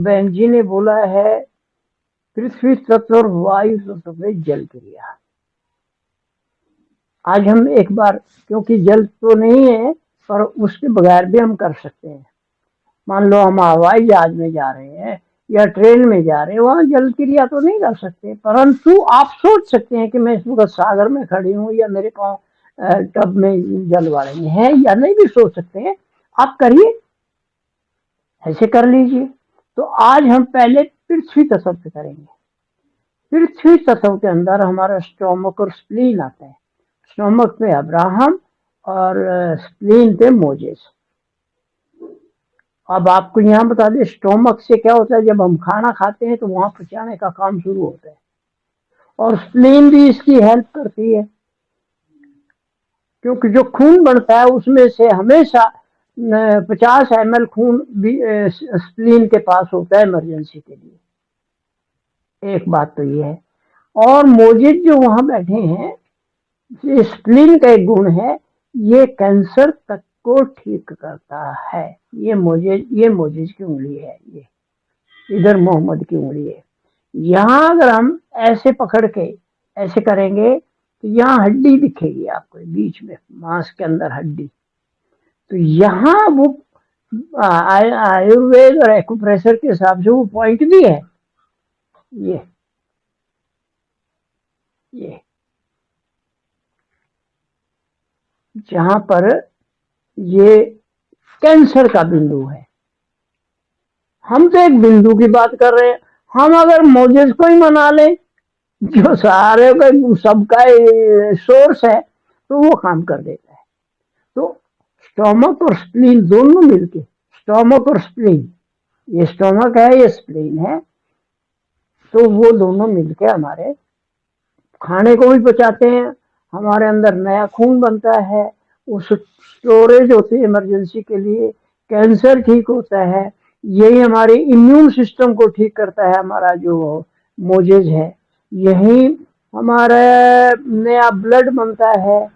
बहन जी ने बोला है पृथ्वी तत्व और वायु तत्व में जल क्रिया। आज हम एक बार, क्योंकि जल तो नहीं है पर उसके बगैर भी हम कर सकते हैं। मान लो हम हवाई जहाज में जा रहे हैं या ट्रेन में जा रहे हैं, वहां जल क्रिया तो नहीं कर सकते, परंतु आप सोच सकते हैं कि मैं इस वक्त सागर में खड़ी हूँ या मेरे पाँव टब में जल वाले में है, या नहीं भी सोच सकते हैं। आप करिए, ऐसे कर लीजिए। तो आज हम पहले पृथ्वी तत्व पे करेंगे। पृथ्वी तत्व के अंदर हमारा स्टोमक और स्प्लीन आता है। स्टोमक पे अब्राहम और स्प्लीन पे मोजेस। अब आपको यहाँ बता दें, स्टोमक से क्या होता है, जब हम खाना खाते हैं तो वहां पचाने का काम शुरू होता है, और स्प्लीन भी इसकी हेल्प करती है, क्योंकि जो खून बनता है उसमें से हमेशा 50 ml खून भी स्प्लीन के पास होता है इमरजेंसी के लिए। एक बात तो ये है। और मोजेज जो वहां बैठे हैं, ये स्प्लीन का एक गुण है, ये कैंसर तक को ठीक करता है। ये मोजेज की उंगली है, ये इधर मोहम्मद की उंगली है। यहाँ अगर हम ऐसे पकड़ के ऐसे करेंगे तो यहाँ हड्डी दिखेगी आपको बीच में, मांस के अंदर हड्डी। तो यहाँ वो आयुर्वेद और एक्यूप्रेशर के हिसाब से वो पॉइंट भी है। ये जहां पर ये कैंसर का बिंदु है। हम तो एक बिंदु की बात कर रहे हैं। हम अगर मोजेस को ही मना लें, जो सारे का सबका सोर्स है, तो वो काम कर देता है। तो स्टोमक और स्प्लीन दोनों मिलके, स्टोमक और स्प्लीन, ये स्टोमक है ये स्प्लीन है, तो वो दोनों मिलके हमारे खाने को भी पचाते हैं, हमारे अंदर नया खून बनता है, उस स्टोरेज होती है इमरजेंसी के लिए, कैंसर ठीक होता है, यही हमारे इम्यून सिस्टम को ठीक करता है। हमारा जो मोजेज है, यही हमारा नया ब्लड बनता है।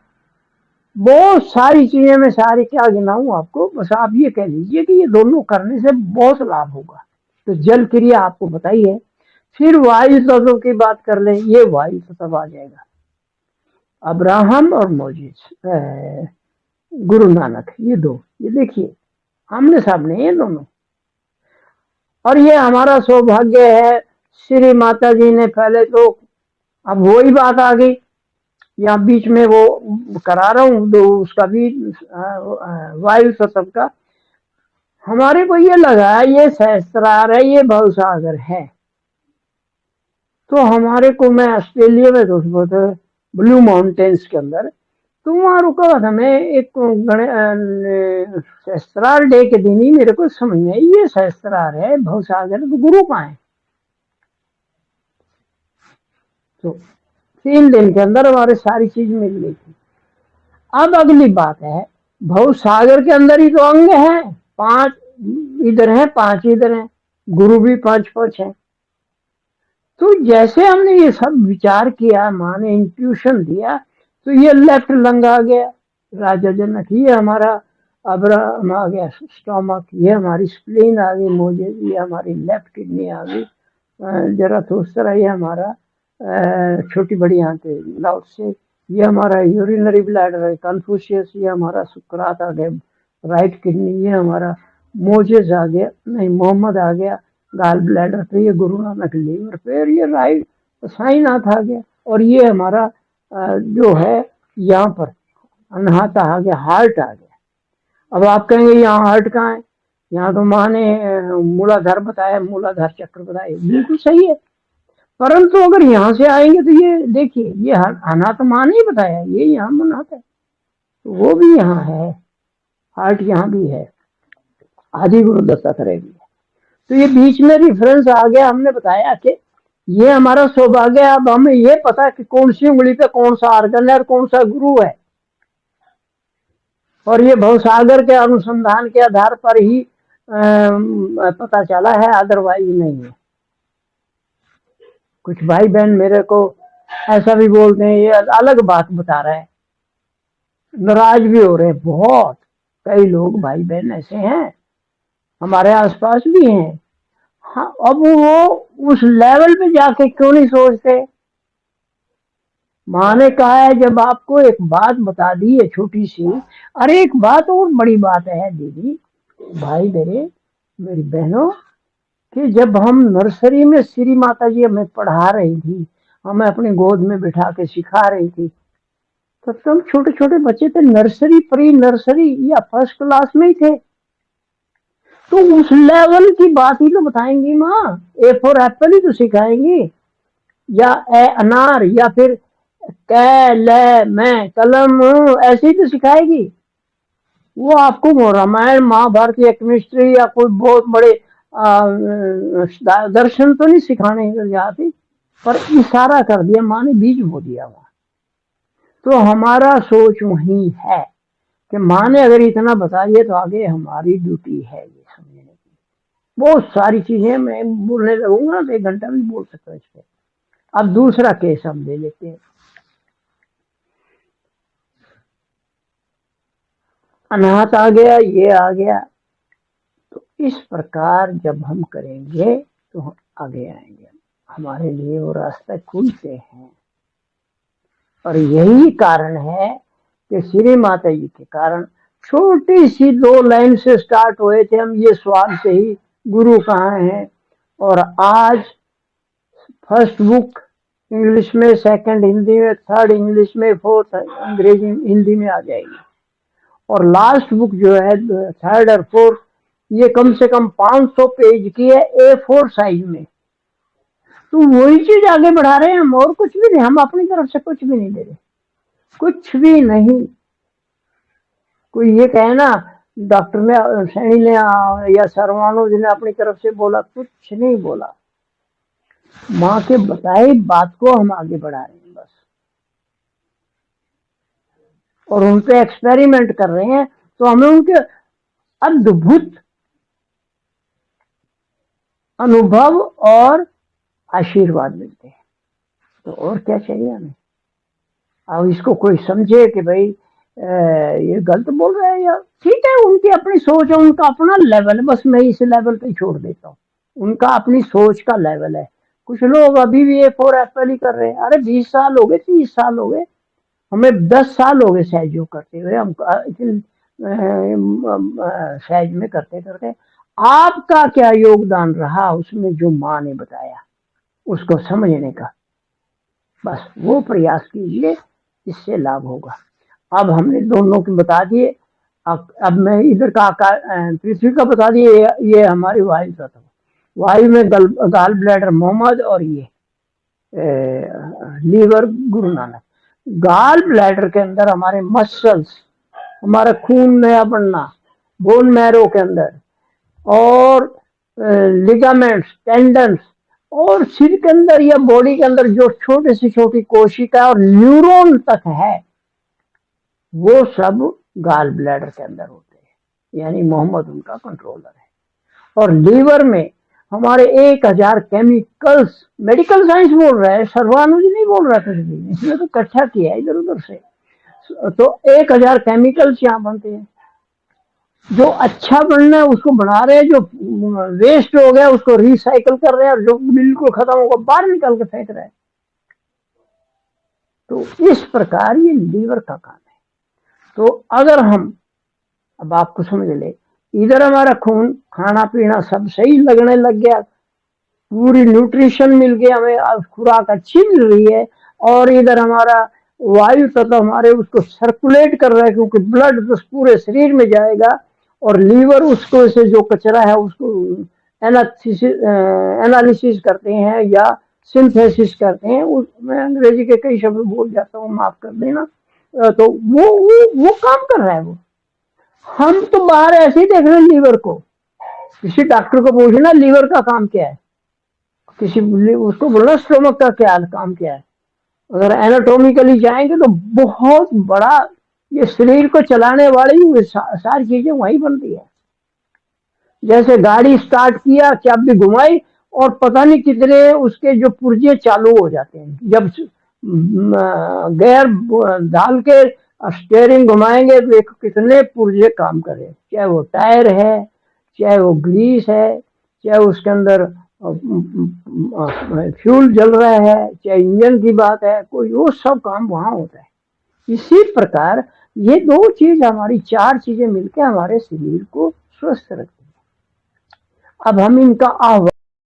बहुत सारी चीजें, मैं सारी क्या गिनाऊं आपको, बस आप ये कह लीजिए कि ये दोनों करने से बहुत लाभ होगा। तो जल क्रिया आपको बताई है। फिर वायु तत्व की बात कर लें, ये वायु तत्व आ जाएगा। अब्राहम और मोजेस, गुरु नानक, ये दो, ये देखिए आमने सामने ये दोनों। और ये हमारा सौभाग्य है, श्री माता जी ने पहले तो, अब वही बात आ गई, यहाँ बीच में वो करा रहा हूँ तो उसका भी वायु तत्व का। हमारे को ये लगा ये सहस्त्रार है, ये भवसागर है। तो हमारे को, मैं ऑस्ट्रेलिया में तो ब्लू माउंटेन्स के अंदर, तो वहाँ रुका हुआ था मैं एक सहस्त्रार डे के दिन ही मेरे को समझ में आई ये सहस्त्रार है भवसागर, तो गुरु कहाँ है। तो 3 दिन के अंदर हमारे सारी चीज मिल गई थी। अब अगली बात है, भवसागर के अंदर ही तो अंग है, 5 इधर है 5 इधर है, गुरु भी 5 है। तो जैसे हमने ये सब विचार किया, माँ ने इंट्यूशन दिया, तो ये लेफ्ट लंग आ गया राजा जनक, ये हमारा अब्राहम आ गया स्टोमक, ये हमारी स्प्लीन आ गई मोजेस, ये हमारी लेफ्ट किडनी आ गई जराथुस्tra, ये हमारा छोटी बड़ी आंतें लाउड से, ये हमारा यूरिनरी ब्लैडर है कन्फ्यूशियस, ये हमारा सुकरात आ गया राइट किडनी, ये हमारा मोजेस आ गया, नहीं मोहम्मद आ गया गाल ब्लैडर पे, ये गुरु नानक लीवर पे, और ये राइट साईनाथ आ गया, और ये हमारा जो है यहाँ पर अनहता आ गया, हार्ट आ गया। अब आप कहेंगे यहाँ हार्ट कहाँ है, यहाँ तो माँ ने मूलाधार बताया, मूलाधार चक्र बताया, बिल्कुल सही है। परंतु अगर यहाँ से आएंगे तो ये देखिए, ये अनाथ माँ ने बताया, ये यहाँ मनाता है, तो वो भी यहाँ है, हार्ट यहाँ भी है, आदि गुरु दत्तात्रेय भी है। तो ये बीच में रिफरेंस आ गया, हमने बताया कि ये हमारा सौभाग्य है। अब हमें ये पता कि कौन सी उंगली पे कौन सा आर्गन है और कौन सा गुरु है, और ये भवसागर के अनुसंधान के आधार पर ही पता चला है, अदरवाइज नहीं है। कुछ भाई बहन मेरे को ऐसा भी बोलते हैं, ये अलग बात बता रहा है, नाराज भी हो रहे हैं बहुत। कई लोग भाई बहन ऐसे हैं, हमारे आसपास भी हैं। हाँ, अब वो उस लेवल पे जाके क्यों नहीं सोचते। माँ ने कहा है जब आपको एक बात बता दी है छोटी सी। अरे एक बात और बड़ी बात है दीदी, भाई मेरे, मेरी बहनों, कि जब हम नर्सरी में श्री माता जी हमें पढ़ा रही थी, हमें अपनी गोद में बिठा के सिखा रही थी, तब तो हम छोटे छोटे बच्चे थे, नर्सरी प्री नर्सरी या फर्स्ट क्लास में ही थे। तो उस लेवल की बात ही तो बताएंगी माँ। ए फॉर एप्पल ही तो सिखाएंगी, या ए अनार, या फिर कै ले मैं कलम, ऐसे ही तो सिखाएगी। वो आपको वो रामायण महाभारत या केमिस्ट्री या कोई बहुत बड़े दर्शन तो नहीं सिखाने जाती, पर इशारा कर दिया माँ ने, बीज बो दिया वहां। तो हमारा सोच वही है कि माँ ने अगर इतना बता दिया तो आगे हमारी ड्यूटी है ये समझने की। बहुत सारी चीजें मैं बोलने लगूंगा तो 1 घंटा भी बोल सकता हूँ इस पे। अब दूसरा केस हम ले लेते हैं। अनाथ आ गया, ये आ गया, तो इस प्रकार जब हम करेंगे तो हम आगे आएंगे, हमारे लिए वो रास्ते खुलते हैं। और यही कारण है कि श्री माता जी के कारण छोटी सी 2 लाइन से स्टार्ट हुए थे हम ये सवाल से ही, गुरु कहाँ है। और आज फर्स्ट बुक इंग्लिश में, सेकंड हिंदी में, थर्ड इंग्लिश में, फोर्थ अंग्रेजी हिंदी में आ जाएगी। और लास्ट बुक जो है थर्ड और फोर्थ, ये कम से कम 500 पेज की है, A4 साइज में। तो वही चीज आगे बढ़ा रहे हैं हम, और कुछ भी नहीं, हम अपनी तरफ से कुछ भी नहीं दे रहे, कुछ भी नहीं। कोई ये कहे ना डॉक्टर ने, सैनी ने या सर्वानुज ने अपनी तरफ से बोला, कुछ नहीं बोला। माँ के बताए बात को हम आगे बढ़ा रहे हैं बस, और उन पे एक्सपेरिमेंट कर रहे हैं, तो हमें उनके अद्भुत अनुभव और आशीर्वाद मिलते हैं। तो और क्या चाहिए हमें। अब इसको कोई समझे कि भाई ये गलत बोल रहे हैं, या ठीक है, उनकी अपनी सोच है, उनका अपना लेवल है, बस मैं इस लेवल पे छोड़ देता हूँ। उनका अपनी सोच का लेवल है। कुछ लोग अभी भी A4 एप्पल ही कर रहे हैं। अरे 20 साल हो गए, 30 साल हो गए, हमें 10 साल हो गए सहयोग करते हुए, हम सहज में करते करते। आपका क्या योगदान रहा उसमें जो माँ ने बताया उसको समझने का, बस वो प्रयास कीजिए, इससे लाभ होगा। अब हमने दोनों की बता दिए। अब मैं इधर का पृथ्वी का बता दिए, ये हमारी वायु का था। वायु में गाल ब्लैडर मोहम्मद, और ये liver Guru Nanak. Gall bladder के अंदर हमारे मसल्स, हमारा खून नया बनना बोन मैरो के अंदर, और लिगामेंट्स, टेंडन्स, और सिर के अंदर या बॉडी के अंदर जो छोटी से छोटी कोशिका और न्यूरॉन तक है, वो सब गाल ब्लैडर के अंदर होते हैं, यानी मोहम्मद उनका कंट्रोलर है। और लीवर में हमारे 1000 केमिकल्स, मेडिकल साइंस बोल रहा है, सर्वानुज नहीं बोल रहा कुछ भी, इसमें तो इकट्ठा किया है इधर उधर से। तो 1000 केमिकल्स यहाँ बनते हैं। जो अच्छा बनना है उसको बना रहे हैं, जो वेस्ट हो गया उसको रिसाइकल कर रहे हैं, और जो बिल्कुल खत्म होगा बाहर निकाल के फेंक रहे हैं। तो इस प्रकार ये लीवर का काम है। तो अगर हम, अब आपको समझ ले, इधर हमारा खून, खाना पीना सब सही लगने लग गया, पूरी न्यूट्रिशन मिल गया, हमें खुराक अच्छी मिल रही है, और इधर हमारा वायु तत्व हमारे उसको सर्कुलेट कर रहा है, क्योंकि ब्लड तो पूरे शरीर में जाएगा, और लीवर उसको से जो कचरा है उसको एनालिसिस करते हैं या सिंथेसिस करते हैं। मैं अंग्रेजी के कई शब्द बोल जाता हूँ, माफ कर देना। तो वो काम कर रहा है वो। हम तो बाहर ऐसे ही देख रहे हैं लीवर को। किसी डॉक्टर को पूछना लीवर का काम क्या है, किसी उसको बोलना स्टोमक का क्या काम क्या है। अगर एनाटॉमिकली जाएंगे तो बहुत बड़ा, ये शरीर को चलाने वाली सारी चीजें वहीं बनती है। जैसे गाड़ी स्टार्ट किया, चाबी घुमाई, और पता नहीं कितने उसके जो पुर्जे चालू हो जाते हैं। जब गियर डाल के स्टेयरिंग घुमाएंगे तो कितने पुर्जे काम करें, चाहे वो टायर है, चाहे वो ग्रीस है, चाहे उसके अंदर फ्यूल जल रहा है, चाहे इंजन की बात है, कोई वो सब काम वहां होता है। इसी प्रकार ये दो चीज हमारी, चार चीजें मिलकर हमारे शरीर को स्वस्थ रखती है। अब हम इनका आह्वान